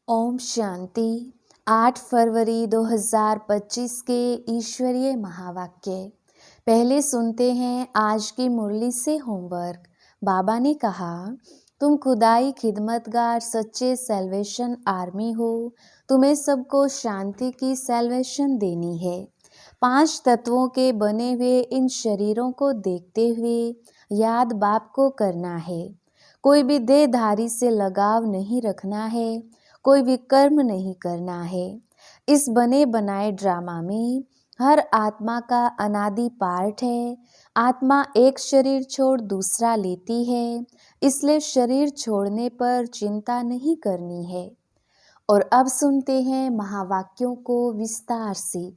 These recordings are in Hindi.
ओम शांति। 8 फरवरी 2025 के ईश्वरीय महावाक्य। पहले सुनते हैं आज की मुरली से होमवर्क। बाबा ने कहा, तुम खुदाई खिदमतगार सच्चे सैल्वेशन आर्मी हो। तुम्हें सबको शांति की सैल्वेशन देनी है। 5 तत्वों के बने हुए इन शरीरों को देखते हुए याद बाप को करना है। कोई भी देहधारी से लगाव नहीं रखना है, कोई भी कर्म नहीं करना है। इस बने बनाए ड्रामा में हर आत्मा का अनादि पार्ट है। आत्मा एक शरीर छोड़ दूसरा लेती है, इसलिए शरीर छोड़ने पर चिंता नहीं करनी है। और अब सुनते हैं महावाक्यों को विस्तार से।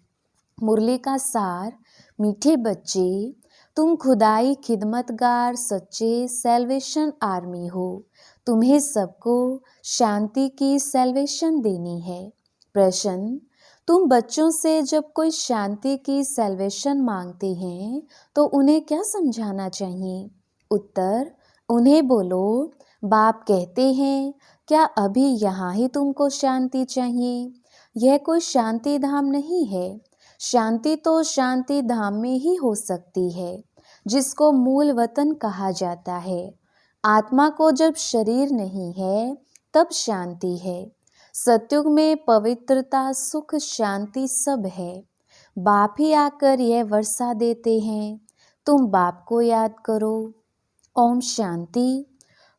मुरली का सार। मीठे बच्चे, तुम खुदाई खिदमतगार सच्चे सैल्वेशन आर्मी हो। तुम्हें सबको शांति की सैल्वेशन देनी है। प्रश्न, तुम बच्चों से जब कोई शांति की सैल्वेशन मांगते हैं तो उन्हें क्या समझाना चाहिए? उत्तर, उन्हें बोलो, बाप कहते हैं, क्या अभी यहाँ ही तुमको शांति चाहिए? यह कोई शांति धाम नहीं है। शांति तो शांति धाम में ही हो सकती है, जिसको मूल वतन कहा जाता है। आत्मा को जब शरीर नहीं है तब शांति है। सतयुग में पवित्रता, सुख, शांति सब है। बाप ही आकर यह वर्षा देते हैं। तुम बाप को याद करो। ओम शांति।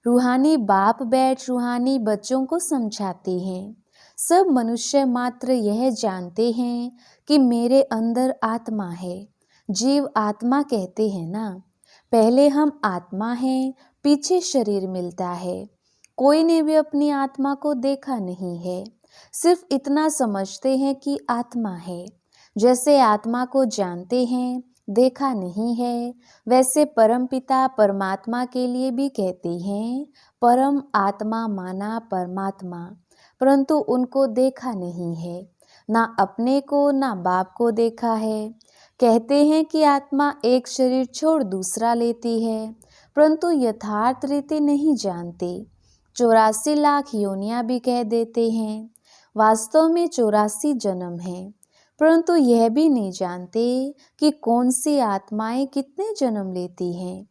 रूहानी बाप बैठ रूहानी बच्चों को समझाते हैं। सब मनुष्य मात्र यह जानते हैं कि मेरे अंदर आत्मा है। जीव आत्मा कहते हैं ना। पहले हम आत्मा हैं, पीछे शरीर मिलता है। कोई ने भी अपनी आत्मा को देखा नहीं है, सिर्फ इतना समझते हैं कि आत्मा है। जैसे आत्मा को जानते हैं, देखा नहीं है, वैसे परमपिता परमात्मा के लिए भी कहते हैं परम आत्मा माना परमात्मा, परंतु उनको देखा नहीं है। ना अपने को ना बाप को देखा है। कहते हैं कि आत्मा एक शरीर छोड़ दूसरा लेती है, परंतु यथार्थ रीति नहीं जानते। 84 लाख योनियां भी कह देते हैं। वास्तव में 84 जन्म है, परंतु यह भी नहीं जानते कि कौन सी आत्माएं कितने जन्म लेती हैं।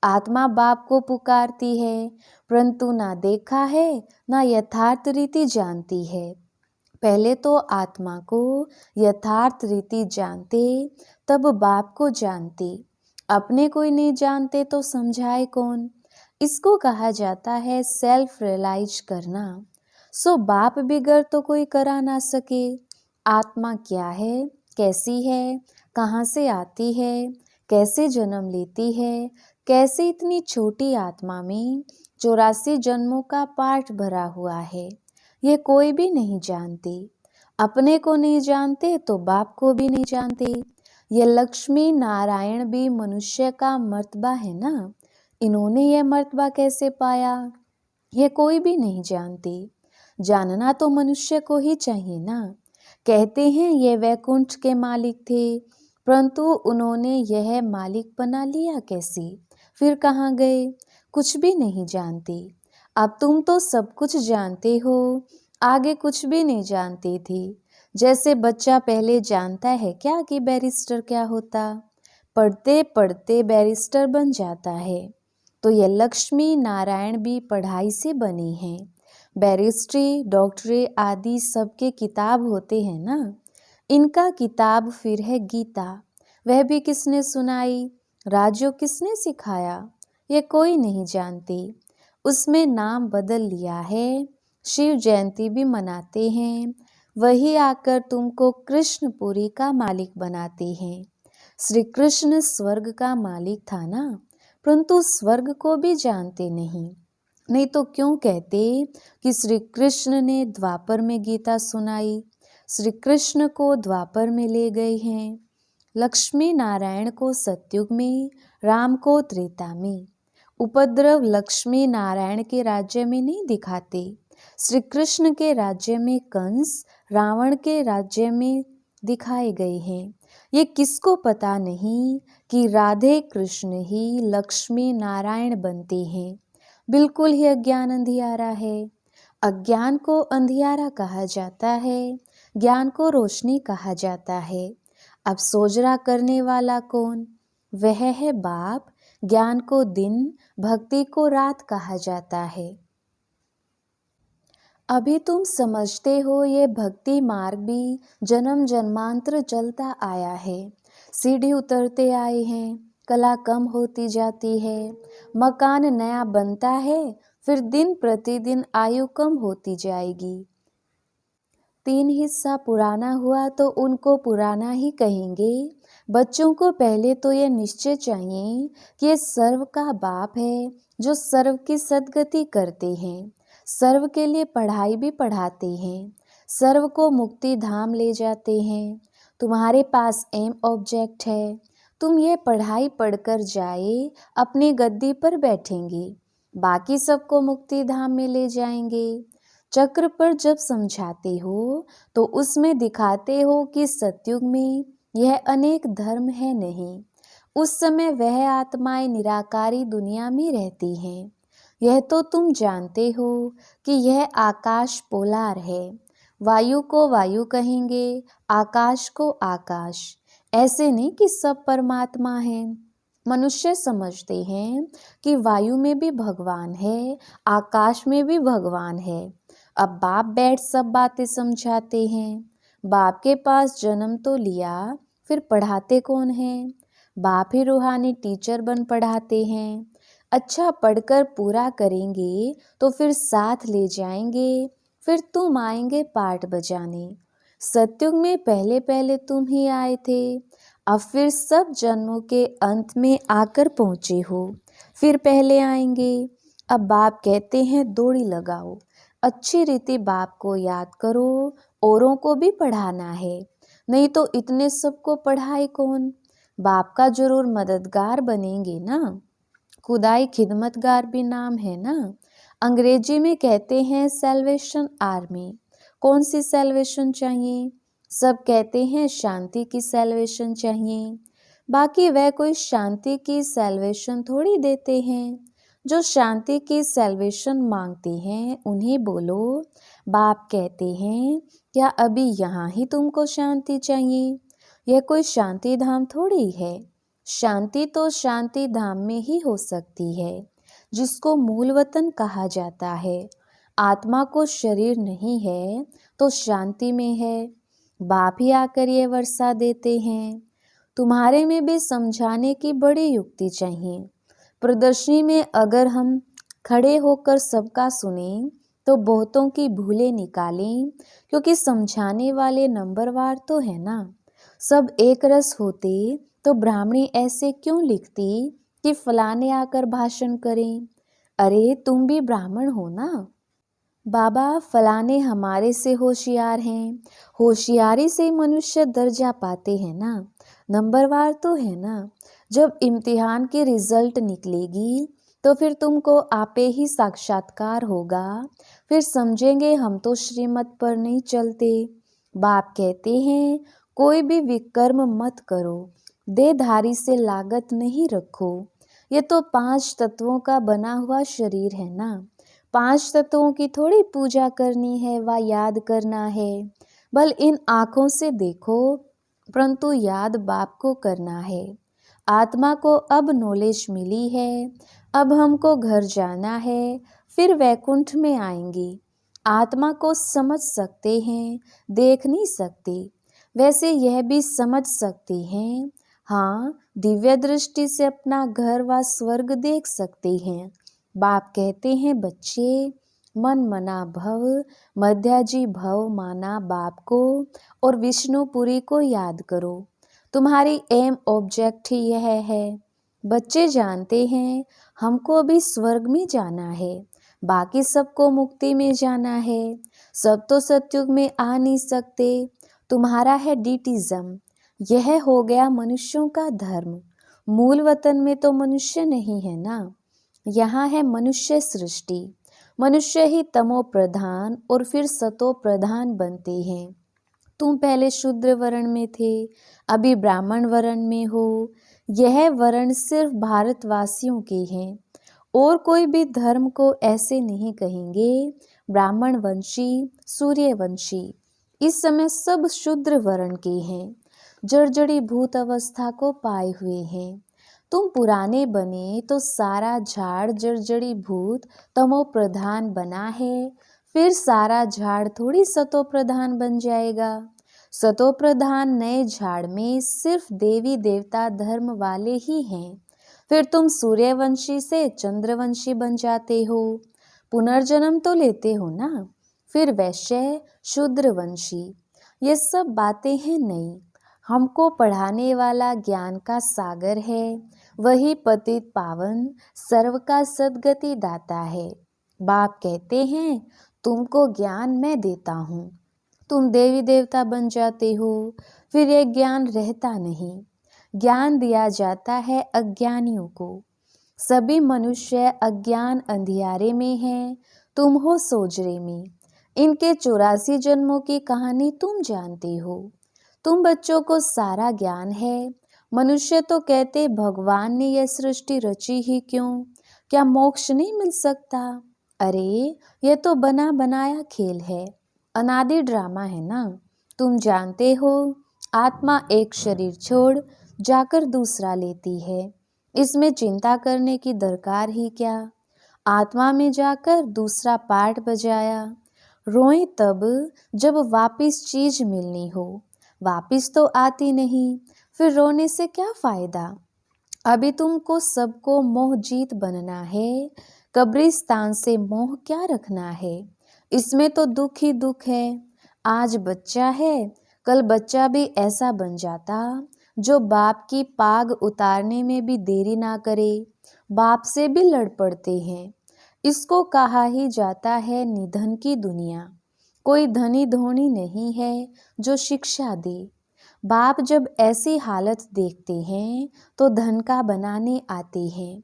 आत्मा बाप को पुकारती है, परंतु ना देखा है ना यथार्थ रीति जानती है। पहले तो आत्मा को यथार्थ रीति जानते, तब बाप को जानते। अपने कोई नहीं जानते तो समझाए कौन? इसको कहा जाता है सेल्फ रियलाइज करना। सो बाप बिगर तो कोई करा ना सके। आत्मा क्या है, कैसी है, कहाँ से आती है, कैसे जन्म लेती है, कैसे इतनी छोटी आत्मा में 84 जन्मों का पाठ भरा हुआ है, ये कोई भी नहीं जानते। अपने को नहीं जानते तो बाप को भी नहीं जानते। ये लक्ष्मी नारायण भी मनुष्य का मर्तबा है ना। इन्होंने यह मर्तबा कैसे पाया, ये कोई भी नहीं जानते। जानना तो मनुष्य को ही चाहिए ना। कहते हैं ये वैकुंठ के मालिक थे, परंतु उन्होंने यह मालिक बना लिया कैसे? फिर कहाँ गए? कुछ भी नहीं जानते। अब तुम तो सब कुछ जानते हो, आगे कुछ भी नहीं जानते थे। जैसे बच्चा पहले जानता है क्या कि बैरिस्टर क्या होता, पढ़ते पढ़ते बैरिस्टर बन जाता है। तो यह लक्ष्मी नारायण भी पढ़ाई से बने हैं। बैरिस्ट्री, डॉक्टरी आदि सबके किताब होते हैं ना। इनका किताब फिर है गीता। वह भी किसने सुनाई, राजयोग किसने सिखाया, ये कोई नहीं जानते। उसमें नाम बदल लिया है। शिव जयंती भी मनाते हैं। वही आकर तुमको कृष्णपुरी का मालिक बनाते हैं। श्री कृष्ण स्वर्ग का मालिक था ना, परंतु स्वर्ग को भी जानते नहीं तो क्यों कहते कि श्री कृष्ण ने द्वापर में गीता सुनाई। श्री कृष्ण को द्वापर में ले गए हैं, लक्ष्मी नारायण को सतयुग में, राम को त्रेता में। उपद्रव लक्ष्मी नारायण के राज्य में नहीं दिखाते। श्री कृष्ण के राज्य में कंस, रावण के राज्य में दिखाए गए हैं। ये किसको पता नहीं कि राधे कृष्ण ही लक्ष्मी नारायण बनते हैं। बिल्कुल ही अज्ञान अंधियारा है। अज्ञान को अंधियारा कहा जाता है, ज्ञान को रोशनी कहा जाता है। अब सोजरा करने वाला कौन? वह है बाप। ज्ञान को दिन, भक्ति को रात कहा जाता है। अभी तुम समझते हो ये भक्ति मार्ग भी जन्म जन्मांतर चलता आया है। सीढ़ी उतरते आए हैं, कला कम होती जाती है, मकान नया बनता है, फिर दिन प्रतिदिन आयु कम होती जाएगी। 3 हिस्सा पुराना हुआ तो उनको पुराना ही कहेंगे। बच्चों को पहले तो ये निश्चय चाहिए कि ये सर्व का बाप है जो सर्व की सद्गति करते हैं, सर्व के लिए पढ़ाई भी पढ़ाते हैं, सर्व को मुक्ति धाम ले जाते हैं। तुम्हारे पास एम ऑब्जेक्ट है, तुम ये पढ़ाई पढ़कर जाए अपनी गद्दी पर बैठेंगे, बाकी सबको मुक्ति धाम में ले जाएंगे। चक्र पर जब समझाते हो तो उसमें दिखाते हो कि सतयुग में यह अनेक धर्म है नहीं। उस समय वह आत्माएं निराकारी दुनिया में रहती हैं। यह तो तुम जानते हो कि यह आकाश पोलार है। वायु को वायु कहेंगे, आकाश को आकाश। ऐसे नहीं कि सब परमात्मा है। मनुष्य समझते हैं कि वायु में भी भगवान है, आकाश में भी भगवान है। अब बाप बैठ सब बातें समझाते हैं। बाप के पास जन्म तो लिया, फिर पढ़ाते कौन है? बाप ही रूहानी टीचर बन पढ़ाते हैं। अच्छा पढ़कर पूरा करेंगे तो फिर साथ ले जाएंगे, फिर तुम आएंगे पाठ बजाने। सतयुग में पहले पहले तुम ही आए थे, अब फिर सब जन्मों के अंत में आकर पहुँचे हो, फिर पहले आएंगे। अब बाप कहते हैं दौड़ी लगाओ, अच्छी रीति बाप को याद करो, औरों को भी पढ़ाना है, नहीं तो इतने सबको पढ़ाए कौन? बाप का जरूर मददगार बनेंगे ना। खुदाई खिदमतगार भी नाम है ना। अंग्रेजी में कहते हैं सैल्वेशन आर्मी। कौन सी सैल्वेशन चाहिए? सब कहते हैं शांति की सैल्वेशन चाहिए। बाकी वह कोई शांति की सैल्वेशन थोड़ी देते हैं। जो शांति की सैल्वेशन मांगते हैं उन्हें बोलो, बाप कहते हैं क्या अभी यहाँ ही तुमको शांति चाहिए? यह कोई शांति धाम थोड़ी है। शांति तो शांति धाम में ही हो सकती है, जिसको मूल वतन कहा जाता है। आत्मा को शरीर नहीं है तो शांति में है। बाप ही आकर ये वर्षा देते हैं। तुम्हारे में भी समझाने की बड़ी युक्ति चाहिए। प्रदर्शनी में अगर हम खड़े होकर सबका सुने तो बहुतों की भूलें निकालें, क्योंकि समझाने वाले नंबरवार तो है ना। सब एक रस होते तो ब्राह्मणी ऐसे क्यों लिखती कि फलाने आकर भाषण करें? अरे तुम भी ब्राह्मण हो ना। बाबा फलाने हमारे से होशियार हैं। होशियारी से मनुष्य दर्जा पाते हैं ना, नंबरवार तो है ना। जब इम्तिहान की रिजल्ट निकलेगी तो फिर तुमको आपे ही साक्षात्कार होगा, फिर समझेंगे हम तो श्रीमत पर नहीं चलते। बाप कहते हैं कोई भी विकर्म मत करो, देहधारी से लागत नहीं रखो। ये तो 5 तत्वों का बना हुआ शरीर है ना। 5 तत्वों की थोड़ी पूजा करनी है व याद करना है। बल इन आँखों से देखो, परंतु याद बाप को करना है। आत्मा को अब नॉलेज मिली है, अब हमको घर जाना है, फिर वैकुंठ में आएंगे। आत्मा को समझ सकते हैं, देख नहीं सकते। वैसे यह भी समझ सकते हैं, हाँ दिव्य दृष्टि से अपना घर व स्वर्ग देख सकते हैं। बाप कहते हैं बच्चे मन मना भव, मध्याजी भव माना बाप को और विष्णुपुरी को याद करो। तुम्हारी एम ऑब्जेक्ट ही यह है। बच्चे जानते हैं हमको भी स्वर्ग में जाना है, बाकी सबको मुक्ति में जाना है। सब तो सतयुग में आ नहीं सकते। तुम्हारा है डीटिज्म, यह हो गया मनुष्यों का धर्म। मूल वतन में तो मनुष्य नहीं है ना, यहाँ है मनुष्य सृष्टि। मनुष्य ही तमो प्रधान और फिर सतो प्रधान बनते हैं। तुम पहले शूद्र वर्ण में थे, अभी ब्राह्मण वर्ण में हो। यह वर्ण सिर्फ भारतवासियों के हैं, और कोई भी धर्म को ऐसे नहीं कहेंगे। ब्राह्मण वंशी, सूर्यवंशी। इस समय सब शूद्र वर्ण के हैं, जड़जड़ी भूत अवस्था को पाए हुए हैं। तुम पुराने बने तो सारा झाड़ जड़जड़ी भूत तमो प्रधान बना है, फिर सारा झाड़ थोड़ी सतो प्रधान बन जाएगा। सतो प्रधान नए झाड़ में सिर्फ देवी देवता धर्म वाले ही हैं। फिर तुम सूर्यवंशी से चंद्रवंशी बन जाते हो, पुनर्जन्म तो लेते हो ना। फिर वैश्य, शूद्रवंशी, ये सब बातें हैं नई। हमको पढ़ाने वाला ज्ञान का सागर है, वही पतित पावन सर्व का सद्गति दाता है। बाप कहते हैं तुमको ज्ञान मैं देता हूँ, तुम देवी देवता बन जाते हो। फिर ये ज्ञान रहता नहीं, ज्ञान दिया जाता है अज्ञानियों को। सभी मनुष्य अज्ञान अंधियारे में हैं, तुम हो सोजरे में। इनके 84 जन्मों की कहानी तुम जानते हो। तुम बच्चों को सारा ज्ञान है। मनुष्य तो कहते भगवान ने यह सृष्टि रची ही क्यों, क्या मोक्ष नहीं मिल सकता। अरे ये तो बना बनाया खेल है, अनादि ड्रामा है ना। तुम जानते हो आत्मा एक शरीर छोड़ जाकर दूसरा लेती है, इसमें चिंता करने की दरकार ही क्या। आत्मा में जाकर दूसरा पार्ट बजाया, रोए तब जब वापिस चीज मिलनी हो, वापिस तो आती नहीं, फिर रोने से क्या फायदा। अभी तुमको सबको मोह जीत बनना है, कब्रिस्तान से मोह क्या रखना है। इसमें तो दुख ही दुख है। आज बच्चा है, कल बच्चा भी ऐसा बन जाता जो बाप की पाग उतारने में भी देरी ना करे, बाप से भी लड़ पड़ते हैं। इसको कहा ही जाता है निधन की दुनिया। कोई धनी धोनी नहीं है जो शिक्षा दे। बाप जब ऐसी हालत देखते हैं तो धन का बनाने आते हैं।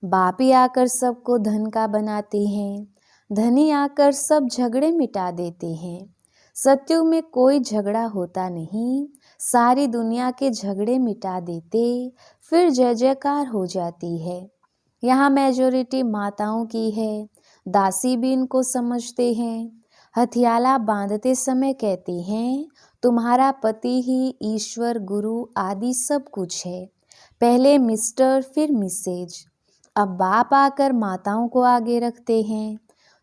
बाप ही आकर सबको धन का बनाते हैं, धनी आकर सब झगड़े मिटा देते हैं। सत्युग में कोई झगड़ा होता नहीं, सारी दुनिया के झगड़े मिटा देते, फिर जय जयकार हो जाती है। यहाँ मेजोरिटी माताओं की है, दासी भी इनको समझते हैं। हथियाला बांधते समय कहते हैं तुम्हारा पति ही ईश्वर गुरु आदि सब कुछ है, पहले मिस्टर फिर मिसेज। अब बाप आकर माताओं को आगे रखते हैं,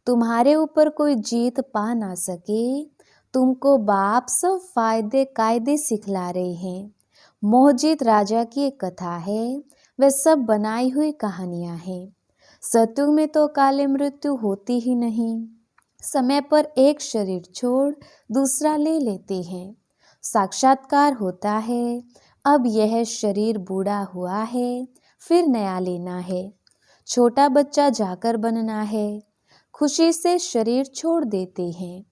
तुम्हारे ऊपर कोई जीत पा ना सके, तुमको बाप सब फायदे कायदे सिखला रहे हैं। मोहजीत राजा की एक कथा है, वह सब बनाई हुई कहानियां हैं। सत्युग में तो काले मृत्यु होती ही नहीं, समय पर एक शरीर छोड़ दूसरा ले लेते हैं। साक्षात्कार होता है, अब यह शरीर बूढ़ा हुआ है, फिर नया लेना है। छोटा बच्चा जाकर बनना है, खुशी से शरीर छोड़ देते हैं।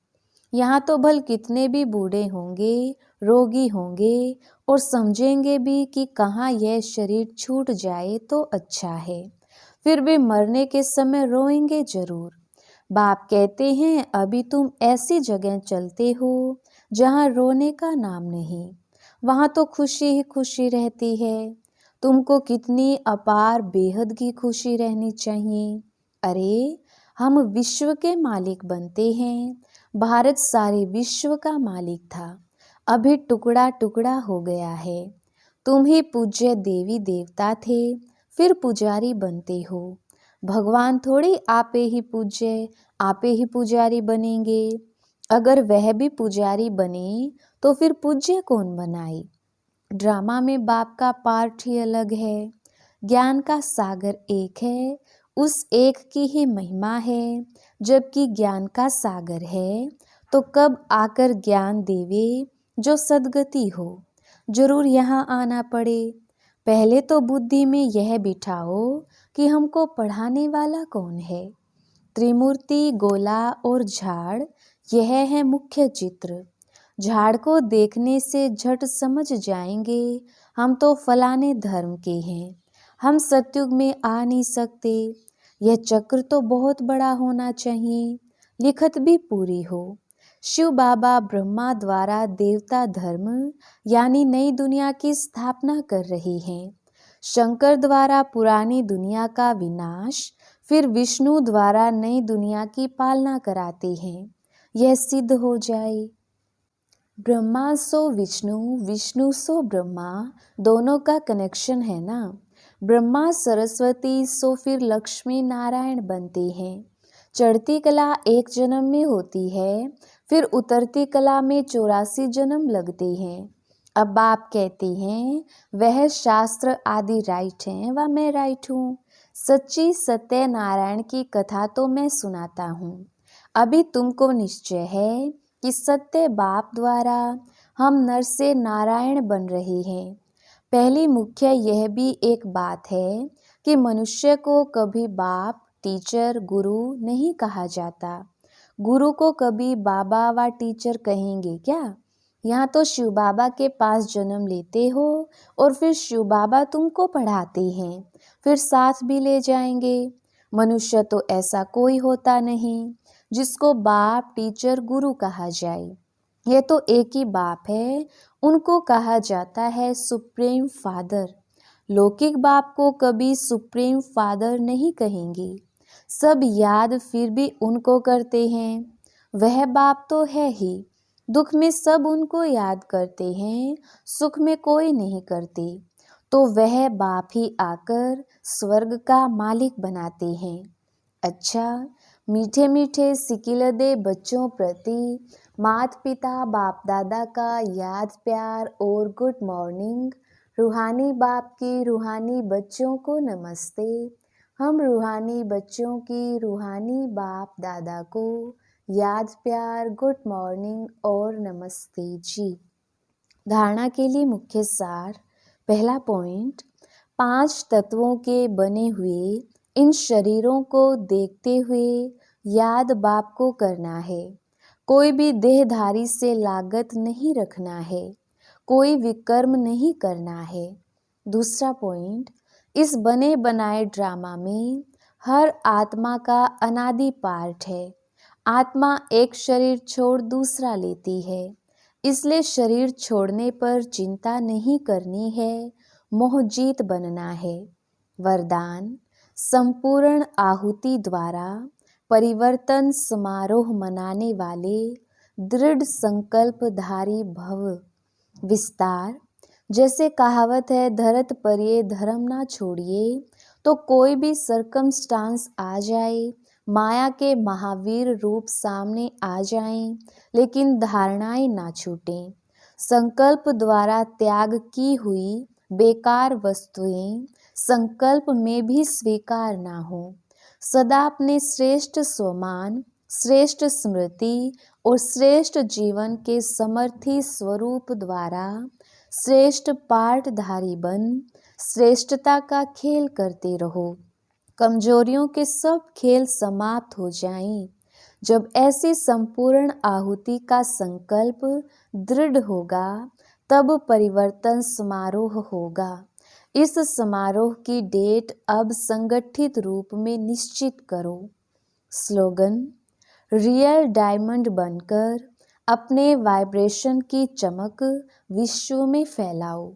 यहाँ तो भल कितने भी बूढ़े होंगे, रोगी होंगे और समझेंगे भी कि कहाँ यह शरीर छूट जाए तो अच्छा है, फिर भी मरने के समय रोएंगे जरूर। बाप कहते हैं अभी तुम ऐसी जगह चलते हो जहाँ रोने का नाम नहीं, वहाँ तो खुशी ही खुशी रहती है। तुमको कितनी अपार बेहद की खुशी रहनी चाहिए। अरे हम विश्व के मालिक बनते हैं, भारत सारे विश्व का मालिक था, अभी टुकड़ा टुकड़ा हो गया है। तुम ही पूज्य देवी देवता थे, फिर पुजारी बनते हो। भगवान थोड़ी आपे ही पूज्य आपे ही पुजारी बनेंगे। अगर वह भी पुजारी बने तो फिर पूज्य कौन बनाए। ड्रामा में बाप का पार्ट ही अलग है। ज्ञान का सागर एक है, उस एक की ही महिमा है। जबकि ज्ञान का सागर है तो कब आकर ज्ञान देवे जो सद्गति हो। जरूर यहाँ आना पड़े। पहले तो बुद्धि में यह बिठाओ कि हमको पढ़ाने वाला कौन है। त्रिमूर्ति, गोला और झाड़, यह है मुख्य चित्र। झाड़ को देखने से झट समझ जाएंगे हम तो फलाने धर्म के हैं, हम सत्युग में आ नहीं सकते। यह चक्र तो बहुत बड़ा होना चाहिए, लिखत भी पूरी हो। शिव बाबा ब्रह्मा द्वारा देवता धर्म यानी नई दुनिया की स्थापना कर रहे हैं। शंकर द्वारा पुरानी दुनिया का विनाश, फिर विष्णु द्वारा नई दुनिया की पालना कराते हैं, यह सिद्ध हो जाए। ब्रह्मा सो विष्णु, विष्णु सो ब्रह्मा, दोनों का कनेक्शन है ना। ब्रह्मा सरस्वती सो फिर लक्ष्मी नारायण बनते हैं। चढ़ती कला एक जन्म में होती है, फिर उतरती कला में 84 जन्म लगते हैं। अब बाप कहते हैं वह शास्त्र आदि राइट हैं व मैं राइट हूँ। सच्ची सत्य नारायण की कथा तो मैं सुनाता हूँ। अभी तुमको निश्चय है कि सत्य बाप द्वारा हम नर से नारायण बन रहे हैं। पहली मुख्य यह भी एक बात है कि मनुष्य को कभी बाप, टीचर, गुरु नहीं कहा जाता। गुरु को कभी बाबा व टीचर कहेंगे क्या? यहाँ तो शिव बाबा के पास जन्म लेते हो और फिर शिव बाबा तुमको पढ़ाते हैं, फिर साथ भी ले जाएंगे। मनुष्य तो ऐसा कोई होता नहीं जिसको बाप, टीचर, गुरु कहा जाए। ये तो एक ही बाप है, उनको कहा जाता है सुप्रीम फादर। लौकिक बाप को कभी सुप्रीम फादर नहीं कहेंगे। सब याद फिर भी उनको करते हैं। वह बाप तो है ही। दुख में सब उनको याद करते हैं, सुख में कोई नहीं करते। तो वह बाप ही आकर स्वर्ग का मालिक बनाते हैं। अच्छा, मीठे मीठे सिकिलदे बच्चों प्रति माता पिता बाप दादा का याद प्यार और गुड मॉर्निंग। रूहानी बाप की रूहानी बच्चों को नमस्ते। हम रूहानी बच्चों की रूहानी बाप दादा को याद प्यार, गुड मॉर्निंग और नमस्ते जी। धारणा के लिए मुख्य सार। पहला पॉइंट, 5 तत्वों के बने हुए इन शरीरों को देखते हुए याद बाप को करना है। कोई भी देहधारी से लागत नहीं रखना है, कोई विकर्म नहीं करना है। दूसरा पॉइंट, इस बने बनाए ड्रामा में हर आत्मा का अनादि पार्ट है। आत्मा एक शरीर छोड़ दूसरा लेती है, इसलिए शरीर छोड़ने पर चिंता नहीं करनी है, मोहजीत बनना है। वरदान, संपूर्ण आहुति द्वारा परिवर्तन समारोह मनाने वाले दृढ़ संकल्पधारी भव। विस्तार, जैसे कहावत है धरत परिये धर्म ना छोड़िए, तो कोई भी सरकमस्टांस आ जाए, माया के महावीर रूप सामने आ जाएं, लेकिन धारणाएं ना छूटें। संकल्प द्वारा त्याग की हुई बेकार वस्तुएं संकल्प में भी स्वीकार ना हो। सदा अपने श्रेष्ठ स्वमान, श्रेष्ठ स्मृति और श्रेष्ठ जीवन के समर्थी स्वरूप द्वारा श्रेष्ठ पाठधारी बन श्रेष्ठता का खेल करते रहो। कमजोरियों के सब खेल समाप्त हो जाएं। जब ऐसी संपूर्ण आहुति का संकल्प दृढ़ होगा, तब परिवर्तन समारोह होगा। इस समारोह की डेट अब संगठित रूप में निश्चित करो। स्लोगन, रियल डायमंड बनकर अपने वाइब्रेशन की चमक विश्व में फैलाओ।